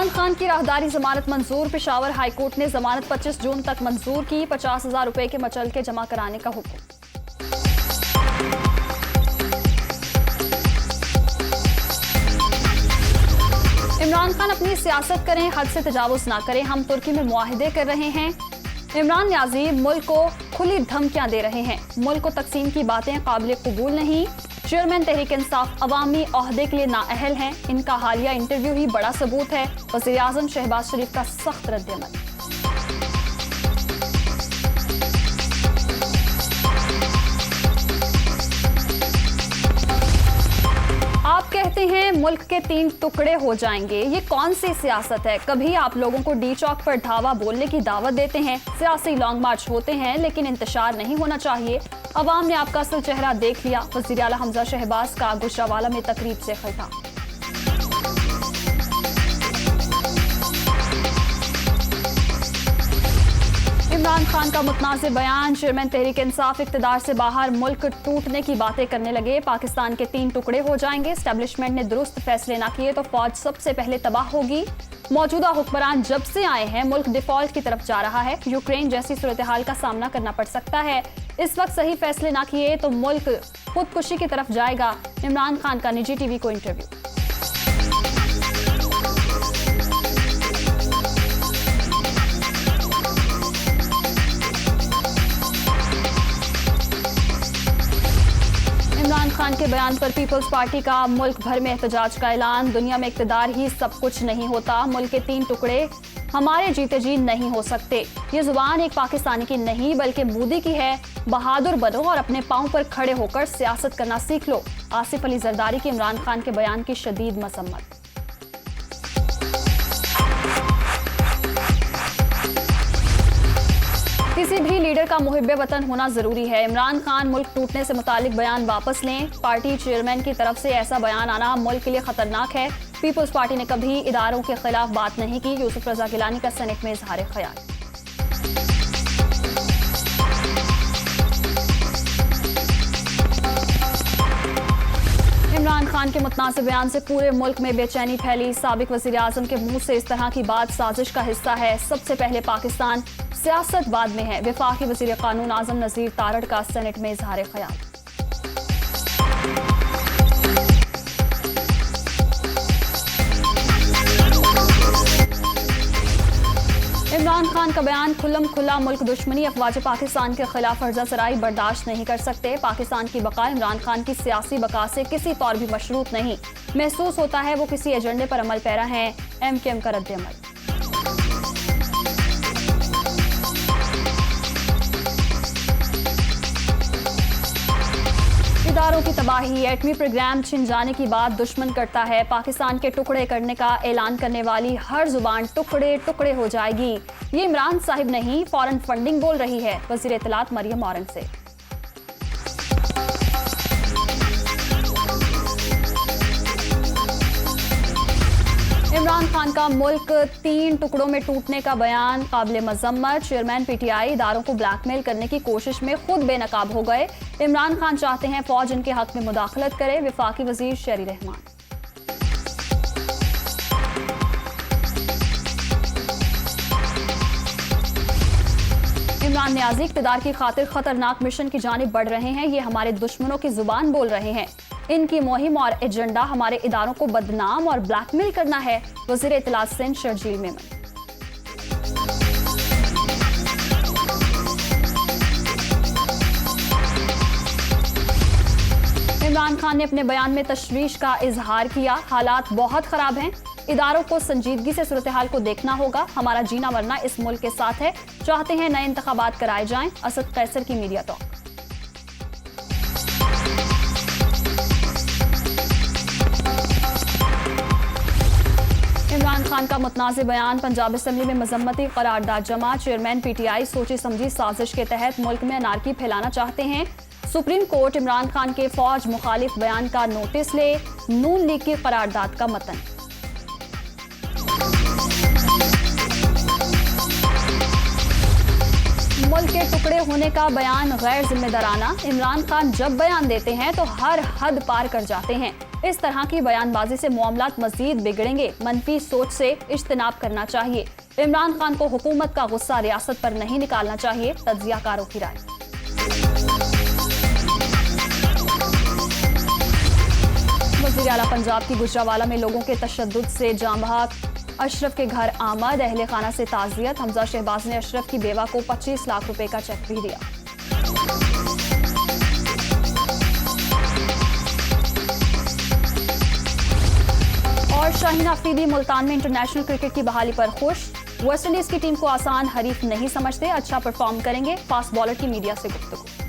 इमरान खान की राहदारी जमानत मंजूर। पेशावर हाईकोर्ट ने जमानत 25 जून तक मंजूर की। 50,000 रुपए के मचलके जमा कराने का हुक्म। इमरान खान अपनी सियासत करें, हद से तजावुज ना करें। हम तुर्की में मुआहिदे कर रहे हैं। इमरान न्याजी मुल्क को खुली धमकियां दे रहे हैं। मुल्क को तकसीम की बातें काबिल कबूल नहीं। चेयरमैन तहरीक इंसाफ अवामी ओहदे के लिए नाअहल हैं। इनका हालिया इंटरव्यू ही बड़ा सबूत है। वज़ीर आज़म शहबाज शरीफ का सख्त रद्द-ए-अमल। आप कहते हैं मुल्क के 3 टुकड़े हो जाएंगे। ये कौन सी सियासत है? कभी आप लोगों को डी चौक पर धावा बोलने की दावत देते हैं, सियासी लॉन्ग मार्च होते हैं, लेकिन इंतशार नहीं होना चाहिए। अवाम ने आपका असल चेहरा देख लिया। वज़ीर आला हमजा शहबाज का गुजरावाला में तकरीब से खिताब। इमरान खान का मुतनाज़िर बयान। चेयरमैन तहरीक इंसाफ इक़्तिदार से बाहर मुल्क टूटने की बातें करने लगे। पाकिस्तान के 3 टुकड़े हो जाएंगे। एस्टेब्लिशमेंट ने दुरुस्त फैसले ना किए तो फौज सबसे पहले तबाह होगी। मौजूदा हुक्मरान जब से आए हैं मुल्क डिफॉल्ट की तरफ जा रहा है। यूक्रेन जैसी सूरत हाल का सामना करना पड़ सकता है। इस वक्त सही फैसले ना किए तो मुल्क खुदकुशी की तरफ जाएगा। इमरान खान का निजी टीवी को इंटरव्यू। इमरान खान के बयान पर पीपल्स पार्टी का मुल्क भर में एहतजाज का ऐलान। दुनिया में इक़्तिदार ही सब कुछ नहीं होता। मुल्क के 3 टुकड़े हमारे जीते जी नहीं हो सकते। ये जुबान एक पाकिस्तानी की नहीं बल्कि मोदी की है। बहादुर बनो और अपने पांव पर खड़े होकर सियासत करना सीख लो। आसिफ अली जरदारी की इमरान खान के बयान की शदीद मसम्मत। किसी भी लीडर का मुहिब्बे वतन होना जरूरी है। इमरान खान मुल्क टूटने से मुतालिक बयान वापस लें। पार्टी चेयरमैन की तरफ से ऐसा बयान आना मुल्क के लिए खतरनाक है। पीपल्स पार्टी ने कभी इदारों के खिलाफ बात नहीं की। यूसुफ रजा गिलानी का सेनेट में इजहार ख्याल। इमरान खान के मुतनाज़िर बयान से पूरे मुल्क में बेचैनी फैली। साबिक वज़ीर आज़म के मुंह से इस तरह की बात साजिश का हिस्सा है। सबसे पहले पाकिस्तान, सियासत बाद में है। वफाकी वज़ीर कानून आज़म नज़ीर तारड़ का सेनेट में इजहार ख्याल। इमरान खान का बयान। खुल्लम खुला मुल्क दुश्मनी अफवाज पाकिस्तान के खिलाफ हर्जा सराई बर्दाश्त नहीं कर सकते। पाकिस्तान की बका इमरान खान की सियासी बका से किसी तौर भी मशरूत नहीं। महसूस होता है वो किसी एजेंडे पर अमल पैरा हैं। MKM का रद्द-ए-अमल। इदारों की तबाही। एटमी प्रोग्राम छिन जाने की बात दुश्मन करता है। पाकिस्तान के टुकड़े करने का ऐलान करने वाली हर जुबान टुकड़े टुकड़े हो जाएगी। ये इमरान साहिब नहीं, फॉरेन फंडिंग बोल रही है। वज़ीर इत्तलात मरियम औरंगज़ेब। इमरान खान का मुल्क 3 टुकड़ों में टूटने का बयान काबिल मजम्मत। चेयरमैन PTI इदारों को ब्लैकमेल करने की कोशिश में खुद बेनकाब हो गए। इमरान खान चाहते हैं फौज इनके हक में मुदाखलत करे। वफाकी वजीर शेरी रहमान। इमरान न्याजी इक़्तिदार की खातिर खतरनाक मिशन की जानिब बढ़ रहे हैं। ये हमारे दुश्मनों की जुबान बोल रहे हैं। इनकी मुहिम और एजेंडा हमारे इदारों को बदनाम और ब्लैकमेल करना है। वज़ीर इत्तलात सिंध शर्जील मेमन। इमरान खान ने अपने बयान में तशवीश का इजहार किया। हालात बहुत खराब हैं। इदारों को संजीदगी से सूरत हाल को देखना होगा। हमारा जीना मरना इस मुल्क के साथ है। चाहते हैं नए इंतखाबात कराए जाएं। असद कैसर की मीडिया टॉक। इमरान खान का मुतनाज़िर बयान। पंजाब असेंबली में मजम्मती करारदाद जमा। चेयरमैन PTI सोची समझी साजिश के तहत मुल्क में अनारकी फैलाना चाहते हैं। सुप्रीम कोर्ट इमरान खान के फौज मुखालिफ बयान का नोटिस ले। नून लीग की करारदाद का मतन। मुल्क के टुकड़े होने का बयान गैर जिम्मेदाराना। इमरान खान जब बयान देते हैं तो हर हद पार कर जाते हैं। इस तरह की बयानबाजी से मामलात मजीद बिगड़ेंगे। मनफी सोच से इज्तनाब करना चाहिए। इमरान खान को हुकूमत का गुस्सा रियासत पर नहीं निकालना चाहिए, तज्जियाकारों की राय। वज़ीर आला पंजाब की गुजरावाला में लोगों के तशद्दुद से जांबहक अशरफ के घर आमद। अहले खाना से ताज़ियत। हमजा शहबाज ने अशरफ की बेवा को 25 लाख रुपए का चेक भी दिया। और शाहीन अफरीदी मुल्तान में इंटरनेशनल क्रिकेट की बहाली पर खुश। वेस्टइंडीज की टीम को आसान हरीफ नहीं समझते, अच्छा परफॉर्म करेंगे। फास्ट बॉलर की मीडिया से गुफ्तगू।